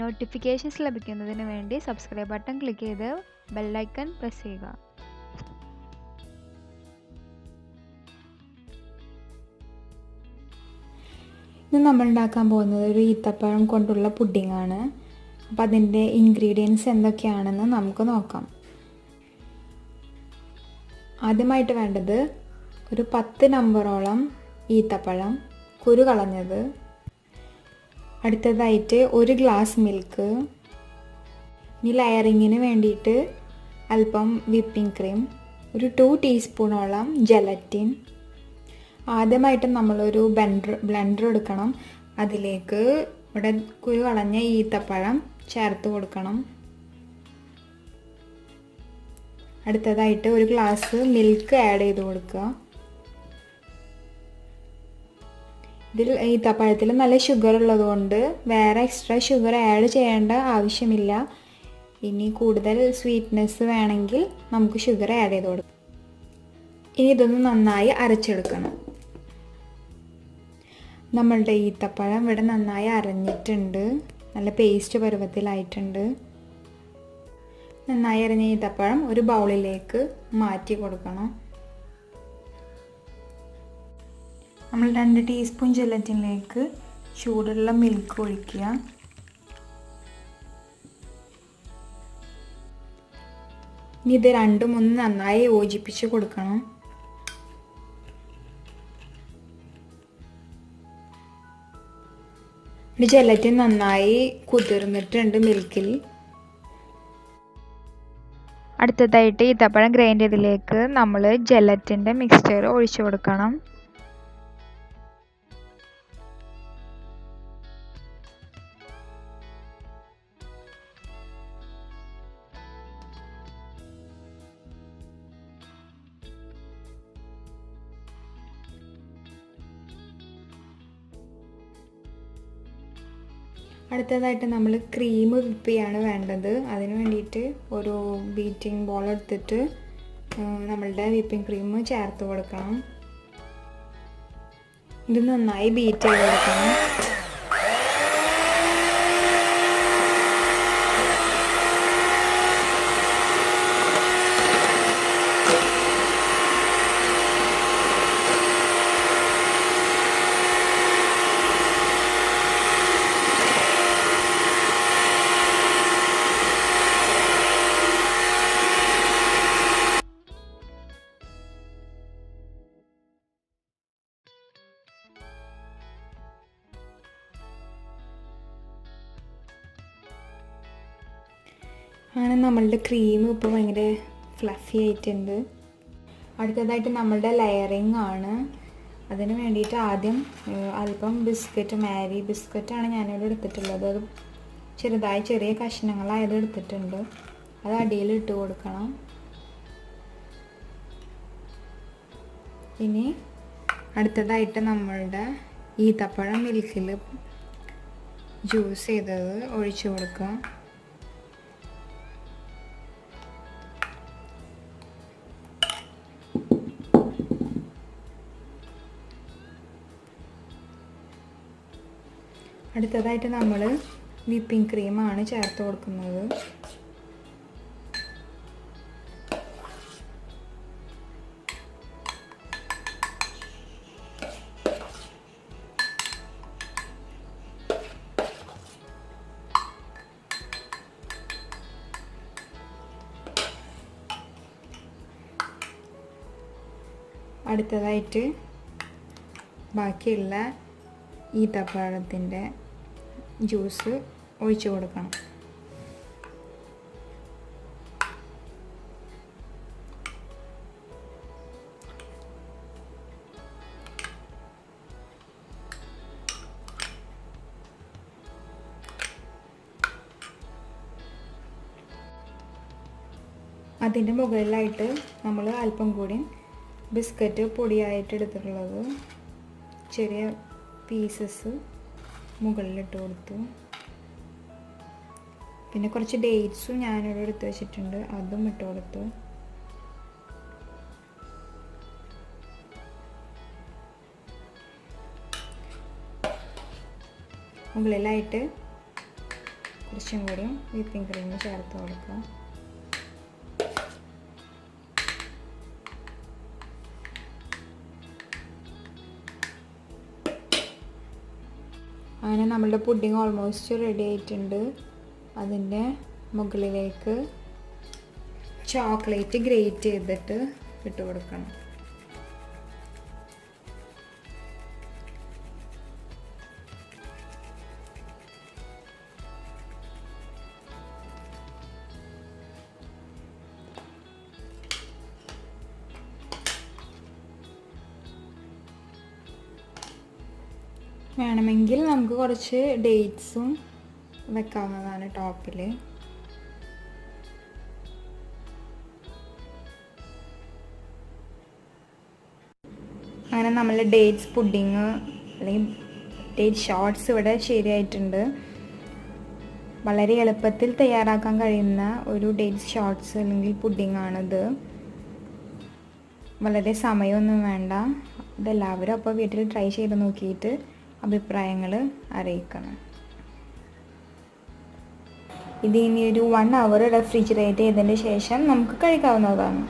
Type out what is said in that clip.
Notifications ലഭിക്കുന്നതിന് വേണ്ടി subscribe button click ചെയ്ത് ബെൽ ഐക്കൺ പ്രസ് ചെയ്യുക. ഇന്ന് നമ്മൾ ഉണ്ടാക്കാൻ പോകുന്നത് ഒരു ഈത്തപ്പഴം കൊണ്ടുള്ള പുഡിംഗ് ആണ്. അപ്പോൾ അതിൻ്റെ ഇൻഗ്രീഡിയൻസ് എന്തൊക്കെയാണെന്ന് നമുക്ക് നോക്കാം. ആദ്യമായിട്ട് വേണ്ടത് ഒരു 10 നമ്പറോളം ഈത്തപ്പഴം കുരു കളഞ്ഞത്, അടുത്തതായിട്ട് 1 ഗ്ലാസ് മിൽക്ക്, ഇനി ലെയറിങ്ങിന് വേണ്ടിയിട്ട് അല്പം വിപ്പിംഗ് ക്രീം, ഒരു 2 ടീസ്പൂണോളം ജെലറ്റിൻ. ആദ്യമായിട്ട് നമ്മളൊരു ബ്ലെൻഡർ എടുക്കണം. അതിലേക്ക് ഇവിടെ കുരു കളഞ്ഞ ഈത്തപ്പഴം ചേർത്ത് കൊടുക്കണം. അടുത്തതായിട്ട് 1 ഗ്ലാസ് മിൽക്ക് ആഡ് ചെയ്ത് കൊടുക്കുക. ഇതിൽ ഈത്തപ്പഴത്തിൽ നല്ല ഷുഗർ ഉള്ളതുകൊണ്ട് വേറെ എക്സ്ട്രാ ഷുഗർ ആഡ് ചെയ്യേണ്ട ആവശ്യമില്ല. ഇനി കൂടുതൽ സ്വീറ്റ്നെസ് വേണമെങ്കിൽ നമുക്ക് ഷുഗർ ആഡ് ചെയ്ത് കൊടുക്കാം. ഇനി ഇതൊന്ന് നന്നായി അരച്ചെടുക്കണം. നമ്മളുടെ ഈത്തപ്പഴം ഇവിടെ നന്നായി അരഞ്ഞിട്ടുണ്ട്, നല്ല പേസ്റ്റ് പരുവത്തിലായിട്ടുണ്ട്. നന്നായി അരഞ്ഞ ഈത്തപ്പഴം ഒരു ബൗളിലേക്ക് മാറ്റി കൊടുക്കണം. നമ്മൾ 2 ടീസ്പൂൺ ജെലറ്റിനിലേക്ക് ചൂടുള്ള മിൽക്ക് ഒഴിക്കുക. ഇനി ഇത് രണ്ടും ഒന്ന് നന്നായി യോജിപ്പിച്ച് കൊടുക്കണം. ജെലറ്റിൻ നന്നായി കുതിർന്നിട്ടുണ്ട് മിൽക്കിൽ. അടുത്തതായിട്ട് ഈത്തപ്പഴം ഗ്രൈൻഡ് ചെയ്തതിലേക്ക് നമ്മൾ ജെലറ്റിൻ്റെ മിക്സ്ചർ ഒഴിച്ചു കൊടുക്കണം. അടുത്തതായിട്ട് നമ്മൾ ക്രീം വിപ്പ് ചെയ്യാണ് വേണ്ടത്. അതിന് വേണ്ടിയിട്ട് ഒരു ബീറ്റിംഗ് ബോൾ എടുത്തിട്ട് നമ്മളുടെ വിപ്പിംഗ് ക്രീം ചേർത്ത് കൊടുക്കണം. ഇത് നന്നായി ബീറ്റ് ചെയ്ത് കൊടുക്കണം. അങ്ങനെ നമ്മളുടെ ക്രീം ഇപ്പോൾ ഭയങ്കര ഫ്ലഫി ആയിട്ടുണ്ട്. അടുത്തതായിട്ട് നമ്മളുടെ ലെയറിങ് ആണ്. അതിന് വേണ്ടിയിട്ട് ആദ്യം അല്പം ബിസ്ക്കറ്റ്, മാരി ബിസ്ക്കറ്റാണ് ഞാനിവിടെ എടുത്തിട്ടുള്ളത്. അത് ചെറിയ കഷ്ണങ്ങളായത് എടുത്തിട്ടുണ്ട്. അത് അടിയിൽ ഇട്ട് കൊടുക്കണം. ഇനി അടുത്തതായിട്ട് നമ്മളുടെ ഈത്തപ്പഴം മിൽക്കിൽ ജ്യൂസ് ചെയ്തത് ഒഴിച്ചു കൊടുക്കുക. അടുത്തതായിട്ട് നമ്മൾ വിപ്പിംഗ് ക്രീമാണ് ചേർത്ത് കൊടുക്കുന്നത്. അടുത്തതായിട്ട് ബാക്കിയുള്ള ഈത്തപ്പഴത്തിൻ്റെ ജ്യൂസ് ഒഴിച്ചു കൊടുക്കണം. അതിൻ്റെ മുകളിലായിട്ട് നമ്മൾ അല്പം കൂടി ബിസ്ക്കറ്റ് പൊടിയായിട്ട് എടുത്തിട്ടുള്ളത് ചെറിയ പീസസ് മുകളിലിട്ട് കൊടുത്തു. പിന്നെ കുറച്ച് ഡേറ്റ്സും ഞാനിവിടെ എടുത്ത് വെച്ചിട്ടുണ്ട്, അതും ഇട്ട് കൊടുത്തു. മുകളിലായിട്ട് കുറച്ചും കൂടി വിപ്പിംഗ് ക്രീം ചേർത്ത് കൊടുക്കുക. അങ്ങനെ നമ്മളുടെ പുഡിംഗ് ഓൾമോസ്റ്റ് റെഡി ആയിട്ടുണ്ട്. അതിൻ്റെ മുകളിലേക്ക് ചോക്ലേറ്റ് ഗ്രേറ്റ് ചെയ്തിട്ട് ഇട്ട് കൊടുക്കണം. വേണമെങ്കിൽ നമുക്ക് കുറച്ച് ഡേറ്റ്സും വെക്കാവുന്നതാണ് ടോപ്പിൽ. അങ്ങനെ നമ്മൾ ഡേറ്റ്സ് പുഡിങ് അല്ലെങ്കിൽ ഡേറ്റ് ഷോർട്ട്സ് ഇവിടെ ശരിയായിട്ടുണ്ട്. വളരെ എളുപ്പത്തിൽ തയ്യാറാക്കാൻ കഴിയുന്ന ഒരു ഡേറ്റ്സ് ഷോർട്ട്സ് അല്ലെങ്കിൽ പുഡിംഗ് ആണിത്. വളരെ സമയമൊന്നും വേണ്ട. ഇതെല്ലാവരും അപ്പോൾ വീട്ടിൽ ട്രൈ ചെയ്ത് നോക്കിയിട്ട് അഭിപ്രായങ്ങൾ അറിയിക്കണം. ഇത് ഇനി ഒരു 1 hour റെഫ്രിജറേറ്റ് ചെയ്തതിന് ശേഷം നമുക്ക് കഴിക്കാവുന്നതാണ്.